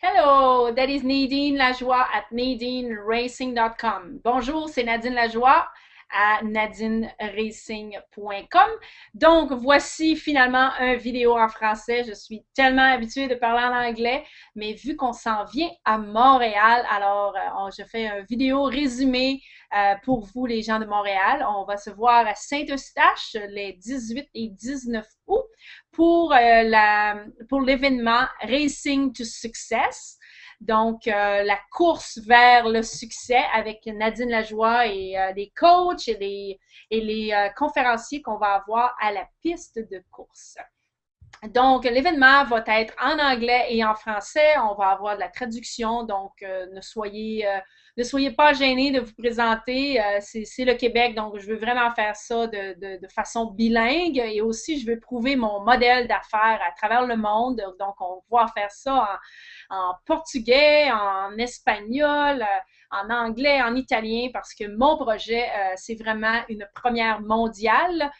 Hello, that is Nadine Lajoie at nadineracing.com. Bonjour, c'est Nadine Lajoie à nadineracing.com. Donc, voici finalement une vidéo en français. Je suis tellement habituée de parler en anglais, mais vu qu'on s'en vient à Montréal, alors je fais une vidéo résumée pour vous, les gens de Montréal. On va se voir à Saint-Eustache les 18 et 19 août pour l'événement Racing to Success. Donc, la course vers le succès avec Nadine Lajoie et les coachs et les conférenciers qu'on va avoir à la piste de course. Donc, l'événement va être en anglais et en français. On va avoir de la traduction, donc ne soyez pas gênés de vous présenter. C'est le Québec, donc je veux vraiment faire ça de façon bilingue et aussi je veux prouver mon modèle d'affaires à travers le monde. Donc, on va faire ça en portugais, en espagnol, en anglais, en italien, parce que mon projet, c'est vraiment une première mondiale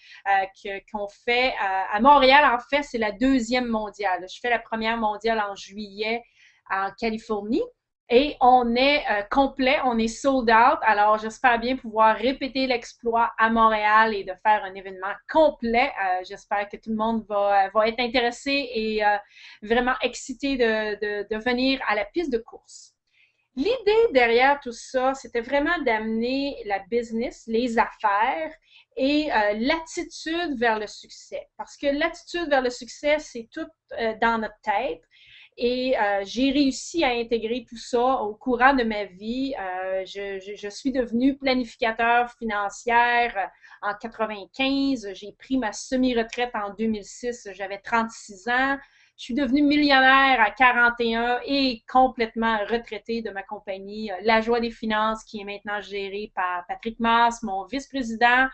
qu'on fait à Montréal. En fait, c'est la deuxième mondiale. Je fais la première mondiale en juillet en Californie. Et on est complet, on est sold out. Alors, j'espère bien pouvoir répéter l'exploit à Montréal et de faire un événement complet. J'espère que tout le monde va être intéressé et vraiment excité de venir à la piste de course. L'idée derrière tout ça, c'était vraiment d'amener la business, les affaires et l'attitude vers le succès. Parce que l'attitude vers le succès, c'est tout dans notre tête. Et j'ai réussi à intégrer tout ça au courant de ma vie. Je suis devenue planificateur financière en 95. J'ai pris ma semi-retraite en 2006. J'avais 36 ans. Je suis devenue millionnaire à 41 et complètement retraitée de ma compagnie La Joie des Finances, qui est maintenant gérée par Patrick Masse, mon vice-président.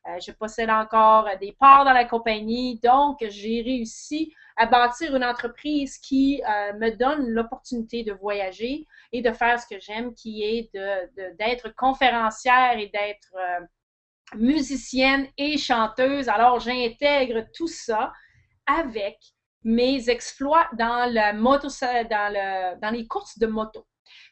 Je possède encore des parts dans la compagnie. Donc, j'ai réussi à bâtir une entreprise qui me donne l'opportunité de voyager et de faire ce que j'aime, qui est d'être conférencière et d'être musicienne et chanteuse. Alors, j'intègre tout ça avec mes exploits dans les courses de moto.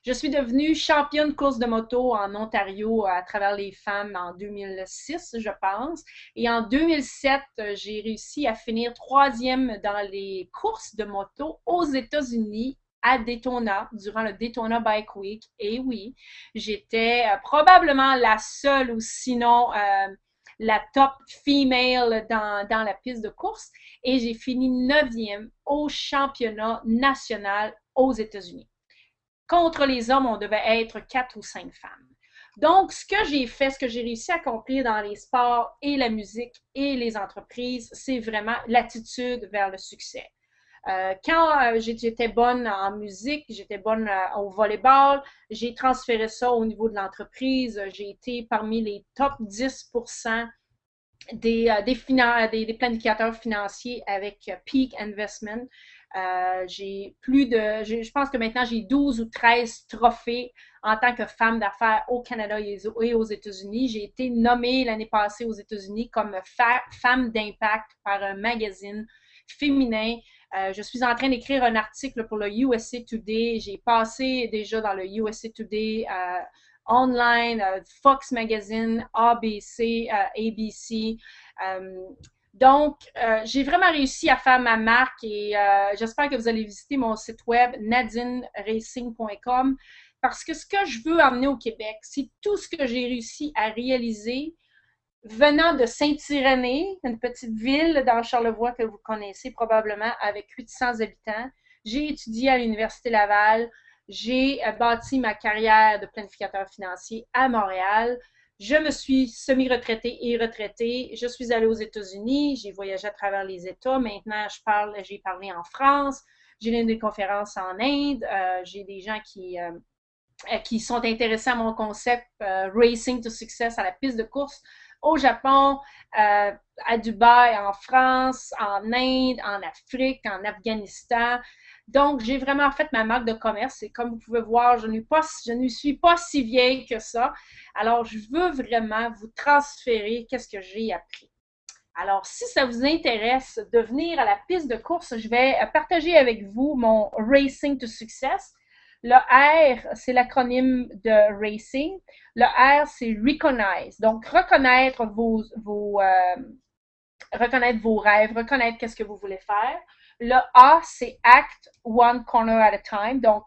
Je suis devenue championne course de moto en Ontario à travers les femmes en 2006, je pense. Et en 2007, j'ai réussi à finir troisième dans les courses de moto aux États-Unis à Daytona, durant le Daytona Bike Week. Et oui, j'étais probablement la seule ou sinon la top female dans la piste de course et j'ai fini 9e au championnat national aux États-Unis. Contre les hommes, on devait être 4 ou 5 femmes. Donc, ce que j'ai fait, ce que j'ai réussi à accomplir dans les sports et la musique et les entreprises, c'est vraiment l'attitude vers le succès. Quand j'étais bonne en musique, j'étais bonne au volleyball, j'ai transféré ça au niveau de l'entreprise. J'ai été parmi les top 10% des planificateurs financiers avec Peak Investment. Je pense que maintenant j'ai 12 ou 13 trophées en tant que femme d'affaires au Canada et aux États-Unis. J'ai été nommée l'année passée aux États-Unis comme femme d'impact par un magazine féminin. Je suis en train d'écrire un article pour le USA Today. J'ai passé déjà dans le USA Today online, Fox Magazine, ABC, ABC. Donc, j'ai vraiment réussi à faire ma marque et j'espère que vous allez visiter mon site web nadineracing.com parce que ce que je veux amener au Québec, c'est tout ce que j'ai réussi à réaliser venant de Saint-Irénée, une petite ville dans Charlevoix que vous connaissez probablement avec 800 habitants. J'ai étudié à l'Université Laval. J'ai bâti ma carrière de planificateur financier à Montréal. Je me suis semi-retraitée et retraitée. Je suis allée aux États-Unis. J'ai voyagé à travers les États. Maintenant, j'ai parlé en France. J'ai donné des conférences en Inde. J'ai des gens qui sont intéressés à mon concept Racing to Success à la piste de course au Japon, à Dubaï, en France, en Inde, en Afrique, en Afghanistan. Donc, j'ai vraiment fait ma marque de commerce et comme vous pouvez voir, je ne suis pas si vieille que ça. Alors, je veux vraiment vous transférer qu'est-ce que j'ai appris. Alors, si ça vous intéresse de venir à la piste de course, je vais partager avec vous mon Racing to Success. Le R, c'est l'acronyme de Racing. Le R, c'est Recognize. Donc, reconnaître reconnaître vos rêves, reconnaître qu'est-ce que vous voulez faire. Le A, c'est Act One Corner at a Time. Donc,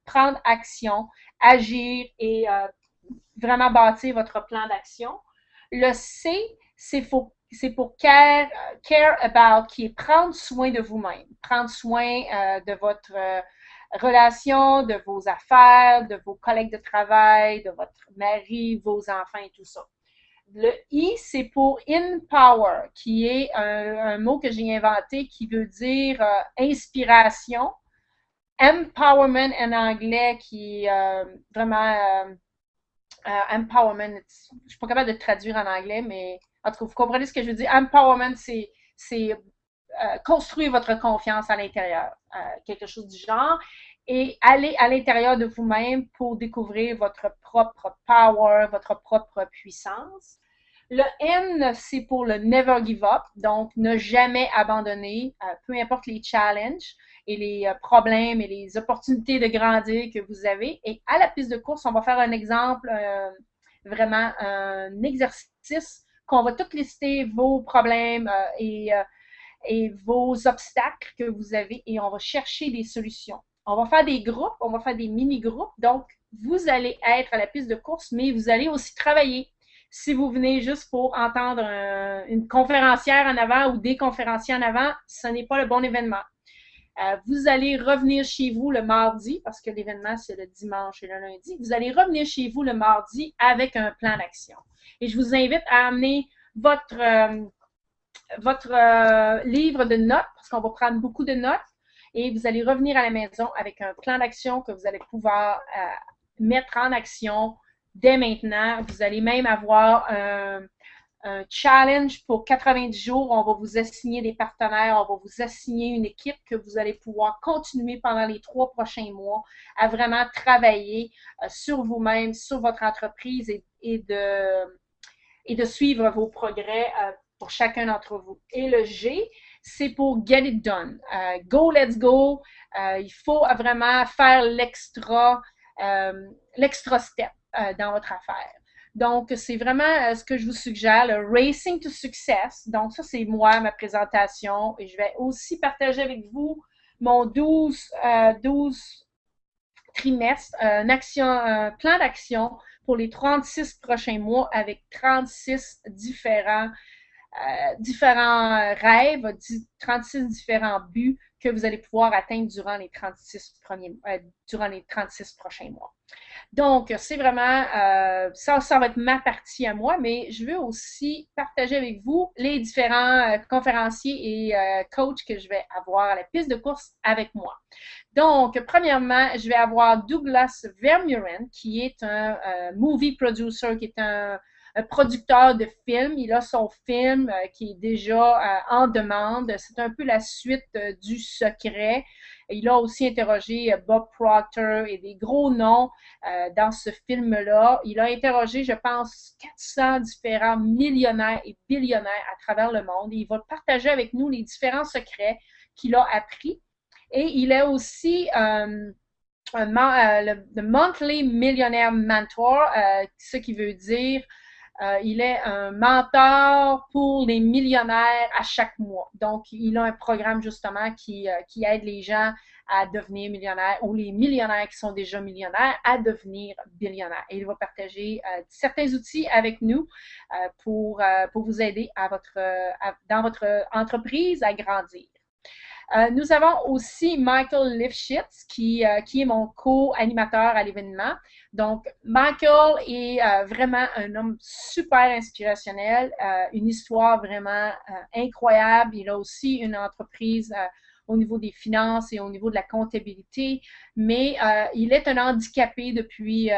prendre action, agir et vraiment bâtir votre plan d'action. Le C, c'est pour care about, qui est prendre soin de vous-même, prendre soin de votre relation, de vos affaires, de vos collègues de travail, de votre mari, vos enfants et tout ça. Le I, c'est pour empower, qui est un mot que j'ai inventé qui veut dire inspiration. Empowerment en anglais, qui est vraiment empowerment. Je ne suis pas capable de traduire en anglais, mais en tout cas, vous comprenez ce que je veux dire. Empowerment, c'est construire votre confiance à l'intérieur, quelque chose du genre, et aller à l'intérieur de vous-même pour découvrir votre propre power, votre propre puissance. Le N, c'est pour le never give up, donc ne jamais abandonner, peu importe les challenges et les problèmes et les opportunités de grandir que vous avez. Et à la piste de course, on va faire un exemple, vraiment un exercice qu'on va tout lister vos problèmes et vos obstacles que vous avez et on va chercher des solutions. On va faire des groupes, on va faire des mini-groupes. Donc, vous allez être à la piste de course, mais vous allez aussi travailler. Si vous venez juste pour entendre une conférencière en avant ou des conférenciers en avant, ce n'est pas le bon événement. Vous allez revenir chez vous le mardi, parce que l'événement, c'est le dimanche et le lundi. Vous allez revenir chez vous le mardi avec un plan d'action. Et je vous invite à amener votre livre de notes, parce qu'on va prendre beaucoup de notes, et vous allez revenir à la maison avec un plan d'action que vous allez pouvoir mettre en action dès maintenant. Vous allez même avoir un challenge pour 90 jours. On va vous assigner des partenaires, on va vous assigner une équipe que vous allez pouvoir continuer pendant les 3 prochains mois à vraiment travailler sur vous-même, sur votre entreprise et de suivre vos progrès pour chacun d'entre vous. Et le G, c'est pour get it done. Go, let's go. Il faut vraiment faire l'extra step dans votre affaire. Donc, c'est vraiment ce que je vous suggère, le Racing to Success. Donc, ça, c'est moi, ma présentation. Et je vais aussi partager avec vous mon 12 trimestres, un plan d'action pour les 36 prochains mois avec 36 différents rêves, 36 différents buts que vous allez pouvoir atteindre durant les 36 prochains mois. Donc, c'est vraiment, ça va être ma partie à moi, mais je veux aussi partager avec vous les différents conférenciers et coachs que je vais avoir à la piste de course avec moi. Donc, premièrement, je vais avoir Douglas Vermeuren, qui est un movie producer, qui est un producteur de films. Il a son film qui est déjà en demande. C'est un peu la suite du Secret. Il a aussi interrogé Bob Proctor et des gros noms dans ce film-là. Il a interrogé, je pense, 400 différents millionnaires et billionnaires à travers le monde. Et il va partager avec nous les différents secrets qu'il a appris. Et il est aussi le Monthly Millionaire Mentor, ce qui veut dire il est un mentor pour les millionnaires à chaque mois. Donc, il a un programme justement qui aide les gens à devenir millionnaires ou les millionnaires qui sont déjà millionnaires à devenir billionnaires. Et il va partager certains outils avec nous pour vous aider dans votre entreprise à grandir. Nous avons aussi Michael Lifshitz qui est mon co-animateur à l'événement. Donc, Michael est vraiment un homme super inspirationnel, une histoire vraiment incroyable. Il a aussi une entreprise au niveau des finances et au niveau de la comptabilité, mais il est un handicapé depuis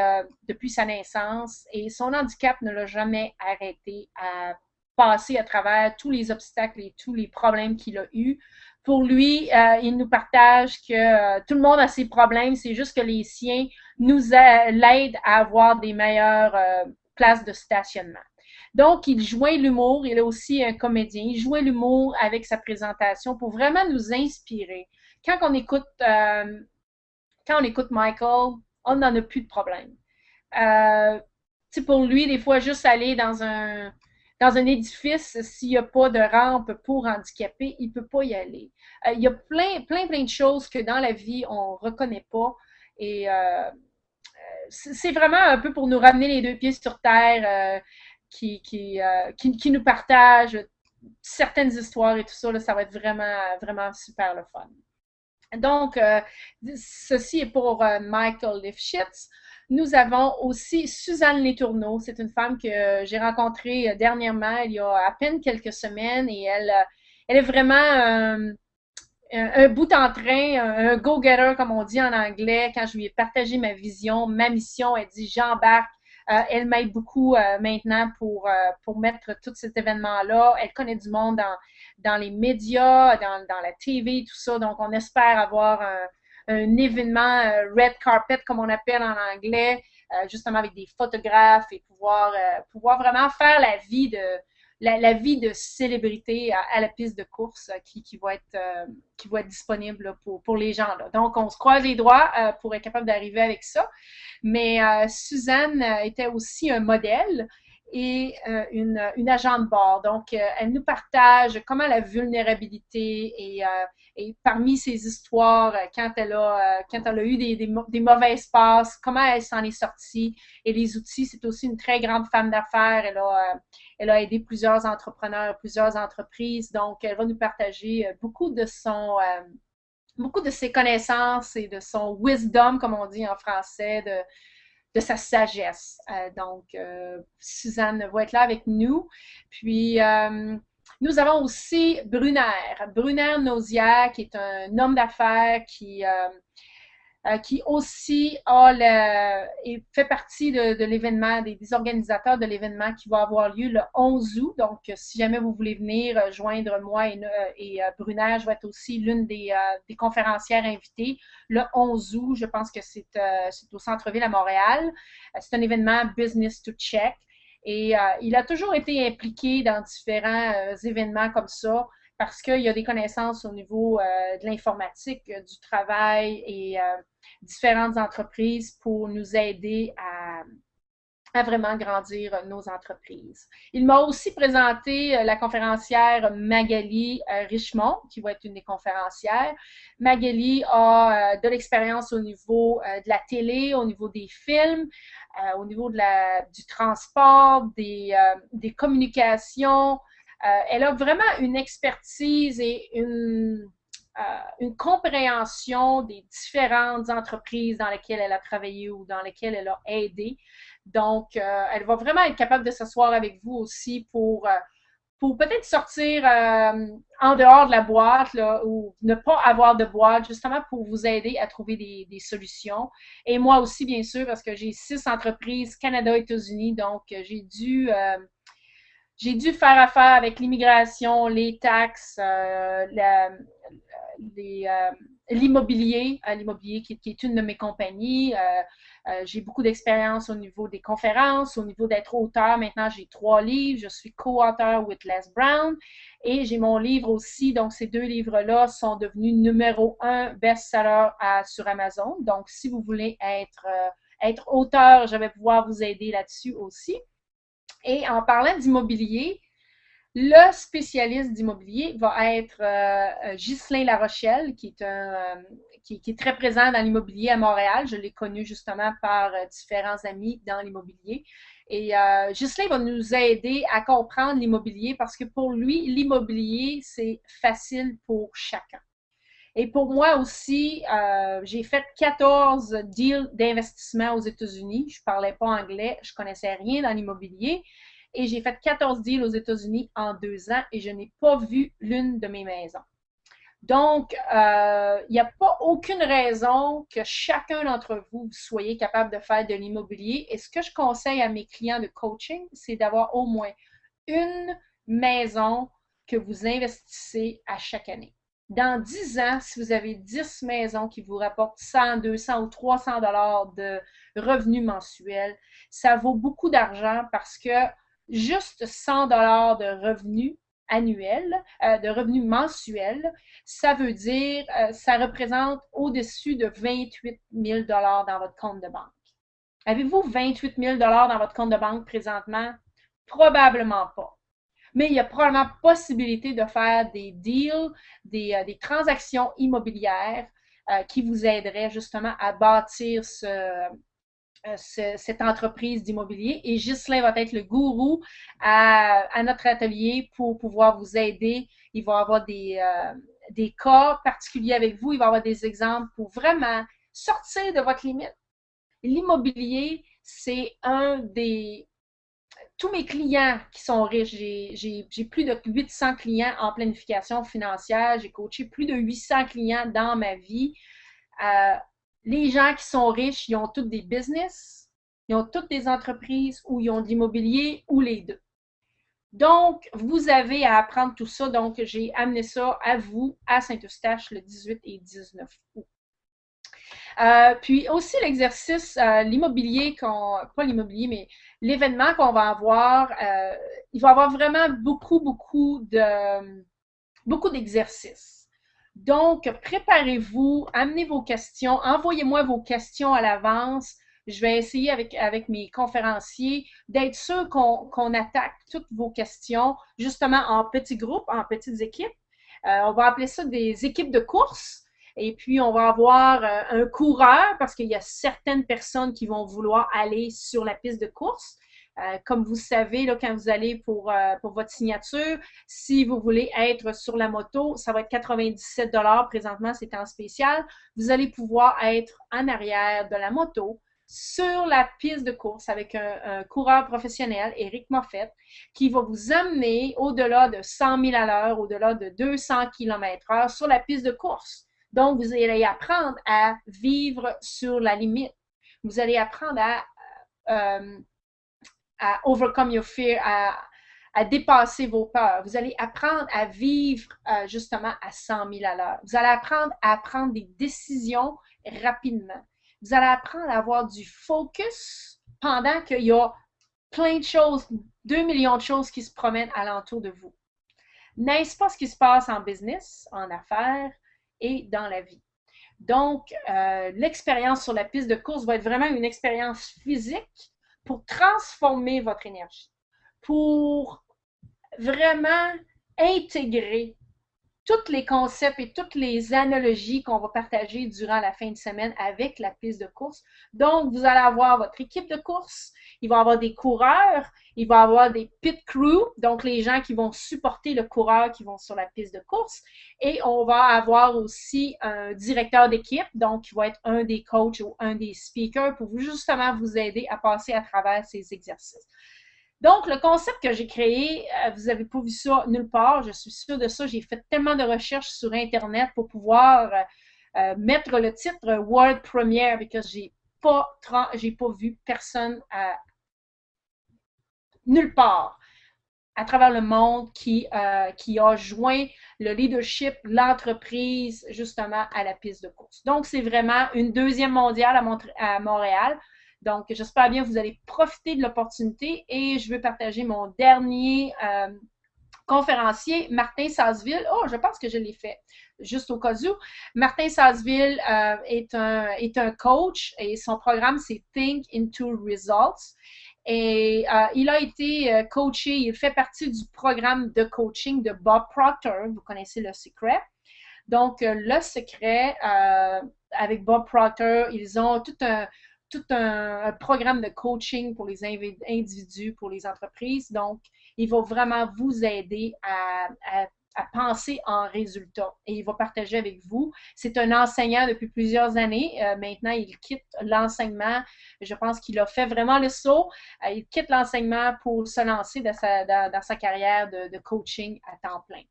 sa naissance et son handicap ne l'a jamais arrêté à passer à travers tous les obstacles et tous les problèmes qu'il a eus. Pour lui, il nous partage que tout le monde a ses problèmes, c'est juste que les siens nous l'aident à avoir des meilleures places de stationnement. Donc, il joint l'humour, il est aussi un comédien, il joint l'humour avec sa présentation pour vraiment nous inspirer. Quand on écoute, euh, Quand on écoute Michael, on n'en a plus de problème. Euh, pour lui, des fois, juste aller dans un édifice, s'il n'y a pas de rampe pour handicapés, il ne peut pas y aller. Il y a plein de choses que dans la vie, on ne reconnaît pas. Et c'est vraiment un peu pour nous ramener les deux pieds sur terre, qui nous partage certaines histoires et tout ça. Là, ça va être vraiment super le fun. Donc, ceci est pour Michael Lifshitz. Nous avons aussi Suzanne Letourneau. C'est une femme que j'ai rencontrée dernièrement, il y a à peine quelques semaines, et elle est vraiment un bout en train, un go-getter, comme on dit en anglais. Quand je lui ai partagé ma vision, ma mission, elle dit j'embarque. Elle m'aide beaucoup maintenant pour mettre tout cet événement-là. Elle connaît du monde dans les médias, dans la TV, tout ça. Donc, on espère avoir un événement red carpet, comme on appelle en anglais, justement avec des photographes et pouvoir vraiment faire la vie de célébrité à la piste de course qui va être disponible là, pour les gens. Là. Donc, on se croise les doigts pour être capable d'arriver avec ça. Mais Suzanne était aussi un modèle et une agent de bord. Donc, elle nous partage comment la vulnérabilité et parmi ses histoires, quand elle a eu des mauvaises passes, comment elle s'en est sortie et les outils. C'est aussi une très grande femme d'affaires. Elle a aidé plusieurs entrepreneurs, plusieurs entreprises. Donc, elle va nous partager beaucoup de ses connaissances et de son wisdom, comme on dit en français, de sa sagesse. Suzanne va être là avec nous. Puis, nous avons aussi Brunner Nausière, qui est un homme d'affaires qui aussi et fait partie de l'événement, des organisateurs de l'événement qui va avoir lieu le 11 août. Donc, si jamais vous voulez venir joindre moi et Brunner, je vais être aussi l'une des conférencières invitées le 11 août. Je pense que c'est au centre-ville à Montréal. C'est un événement Business to Check. Et il a toujours été impliqué dans différents événements comme ça parce qu'il y a des connaissances au niveau de l'informatique, du travail et différentes entreprises pour nous aider à vraiment grandir nos entreprises. Il m'a aussi présenté la conférencière Magali Richemont, qui va être une des conférencières. Magali a de l'expérience au niveau de la télé, au niveau des films, au niveau du transport, des communications. Elle a vraiment une expertise et une compréhension des différentes entreprises dans lesquelles elle a travaillé ou dans lesquelles elle a aidé. Donc, elle va vraiment être capable de s'asseoir avec vous aussi pour peut-être sortir en dehors de la boîte là, ou ne pas avoir de boîte, justement pour vous aider à trouver des solutions. Et moi aussi, bien sûr, parce que j'ai 6 entreprises Canada-États-Unis, donc j'ai dû faire affaire avec l'immigration, les taxes, l'immobilier, qui est une de mes compagnies. J'ai beaucoup d'expérience au niveau des conférences, au niveau d'être auteur. Maintenant, j'ai 3 livres. Je suis co-auteur with Les Brown et j'ai mon livre aussi. Donc, ces 2 livres-là sont devenus numéro 1 best-seller sur Amazon. Donc, si vous voulez être auteur, je vais pouvoir vous aider là-dessus aussi. Et en parlant d'immobilier, le spécialiste d'immobilier va être Ghislain Larochelle, qui est très présent dans l'immobilier à Montréal. Je l'ai connu justement par différents amis dans l'immobilier. Et Ghislain va nous aider à comprendre l'immobilier parce que pour lui, l'immobilier, c'est facile pour chacun. Et pour moi aussi, j'ai fait 14 deals d'investissement aux États-Unis. Je ne parlais pas anglais, je ne connaissais rien dans l'immobilier. Et j'ai fait 14 deals aux États-Unis en 2 ans et je n'ai pas vu l'une de mes maisons. Donc, il n'y a pas aucune raison que chacun d'entre vous soyez capable de faire de l'immobilier. Et ce que je conseille à mes clients de coaching, c'est d'avoir au moins une maison que vous investissez à chaque année. Dans 10 ans, si vous avez 10 maisons qui vous rapportent 100, 200 ou 300 dollars de revenus mensuels, ça vaut beaucoup d'argent parce que juste 100 dollars de revenus annuels, de revenus mensuels, ça veut dire, ça représente au-dessus de 28 000 dollars dans votre compte de banque. Avez-vous 28 000 dollars dans votre compte de banque présentement? Probablement pas. Mais il y a probablement possibilité de faire des deals, des transactions immobilières qui vous aideraient justement à bâtir cette entreprise d'immobilier. Et Ghislain va être le gourou à notre atelier pour pouvoir vous aider. Il va avoir des cas particuliers avec vous. Il va avoir des exemples pour vraiment sortir de votre limite. L'immobilier, c'est un des... Tous mes clients qui sont riches, j'ai plus de 800 clients en planification financière. J'ai coaché plus de 800 clients dans ma vie. Euh, les gens qui sont riches, ils ont toutes des business, ils ont toutes des entreprises ou ils ont de l'immobilier ou les deux. Donc, vous avez à apprendre tout ça. Donc, j'ai amené ça à vous à Saint-Eustache le 18 et 19 août. Puis aussi l'exercice, l'immobilier, pas l'immobilier, mais l'événement qu'on va avoir, il va y avoir vraiment beaucoup d'exercices. Donc, préparez-vous, amenez vos questions, envoyez-moi vos questions à l'avance. Je vais essayer avec mes conférenciers d'être sûr qu'on attaque toutes vos questions, justement en petits groupes, en petites équipes. On va appeler ça des équipes de course. Et puis, on va avoir un coureur parce qu'il y a certaines personnes qui vont vouloir aller sur la piste de course. Comme vous savez, là, quand vous allez pour votre signature, si vous voulez être sur la moto, ça va être 97 $ présentement, c'est en spécial. Vous allez pouvoir être en arrière de la moto sur la piste de course avec un coureur professionnel, Éric Moffett, qui va vous amener au-delà de 100 000 à l'heure, au-delà de 200 km/h sur la piste de course. Donc, vous allez apprendre à vivre sur la limite. Vous allez apprendre à overcome your fear, à dépasser vos peurs. Vous allez apprendre à vivre justement à 100 000 à l'heure. Vous allez apprendre à prendre des décisions rapidement. Vous allez apprendre à avoir du focus pendant qu'il y a plein de choses, 2 millions de choses qui se promènent alentour de vous. N'est-ce pas ce qui se passe en business, en affaires et dans la vie? Donc, l'expérience sur la piste de course va être vraiment une expérience physique pour transformer votre énergie, pour vraiment intégrer tous les concepts et toutes les analogies qu'on va partager durant la fin de semaine avec la piste de course. Donc, vous allez avoir votre équipe de course, il va y avoir des coureurs, il va y avoir des pit crew, donc les gens qui vont supporter le coureur qui vont sur la piste de course. Et on va avoir aussi un directeur d'équipe, donc qui va être un des coachs ou un des speakers pour justement vous aider à passer à travers ces exercices. Donc, le concept que j'ai créé, vous n'avez pas vu ça nulle part, je suis sûre de ça. J'ai fait tellement de recherches sur Internet pour pouvoir mettre le titre World Premiere parce que j'ai pas vu personne nulle part à travers le monde qui a joint le leadership, l'entreprise, justement, à la piste de course. Donc, c'est vraiment une deuxième mondiale à Montréal. Donc, j'espère bien que vous allez profiter de l'opportunité et je veux partager mon dernier conférencier, Martin Sasseville. Oh, je pense que je l'ai fait, juste au cas où. Martin Sasseville est un coach et son programme, c'est Think into Results. Et il a été coaché, il fait partie du programme de coaching de Bob Proctor. Vous connaissez Le Secret. Donc, Le Secret, avec Bob Proctor, ils ont tout un programme de coaching pour les individus, pour les entreprises. Donc, il va vraiment vous aider à penser en résultat. Et il va partager avec vous. C'est un enseignant depuis plusieurs années. Maintenant, il quitte l'enseignement. Je pense qu'il a fait vraiment le saut. Il quitte l'enseignement pour se lancer dans sa carrière de coaching à temps plein.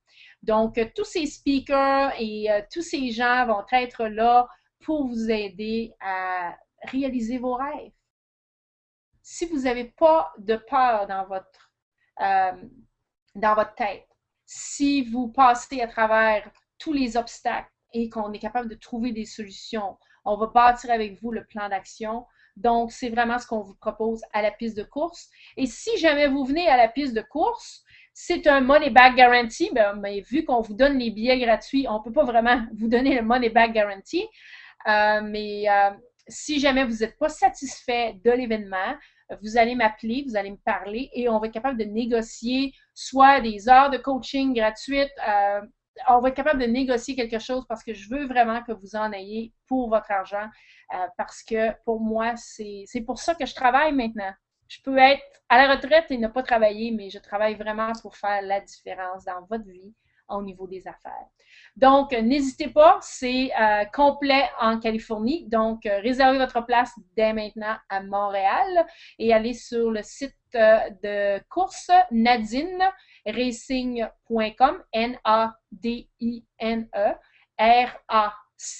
Donc, tous ces speakers et tous ces gens vont être là pour vous aider à réaliser vos rêves. Si vous n'avez pas de peur euh, dans votre tête, si vous passez à travers tous les obstacles et qu'on est capable de trouver des solutions, on va bâtir avec vous le plan d'action. Donc, c'est vraiment ce qu'on vous propose à la piste de course. Et si jamais vous venez à la piste de course, c'est un money back guarantee, mais vu qu'on vous donne les billets gratuits, on ne peut pas vraiment vous donner le money back guarantee. Mais si jamais vous n'êtes pas satisfait de l'événement, vous allez m'appeler, vous allez me parler et on va être capable de négocier soit des heures de coaching gratuites. On va être capable de négocier quelque chose parce que je veux vraiment que vous en ayez pour votre argent parce que pour moi, c'est pour ça que je travaille maintenant. Je peux être à la retraite et ne pas travailler, mais je travaille vraiment pour faire la différence dans votre vie au niveau des affaires. Donc, n'hésitez pas, c'est complet en Californie. Donc, réservez votre place dès maintenant à Montréal et allez sur le site de course nadineracing.com, N-A-D-I-N-E R-A-C-I-N-G.com.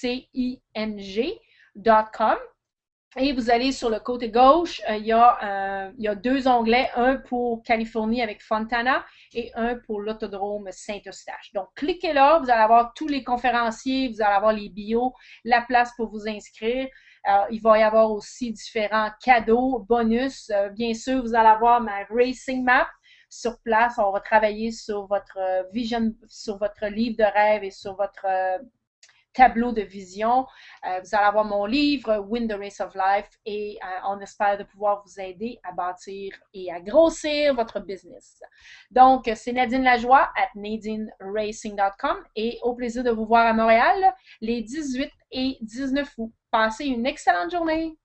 Et vous allez sur le côté gauche, il y a 2 onglets, un pour Californie avec Fontana et un pour l'autodrome Saint-Eustache. Donc, cliquez là, vous allez avoir tous les conférenciers, vous allez avoir les bios, la place pour vous inscrire. Il va y avoir aussi différents cadeaux, bonus. Bien sûr, vous allez avoir ma racing map sur place. On va travailler sur votre vision, sur votre livre de rêve et sur votre tableau de vision. Vous allez avoir mon livre Win the Race of Life et on espère de pouvoir vous aider à bâtir et à grossir votre business. Donc, c'est Nadine Lajoie at nadineracing.com et au plaisir de vous voir à Montréal les 18 et 19 août. Passez une excellente journée!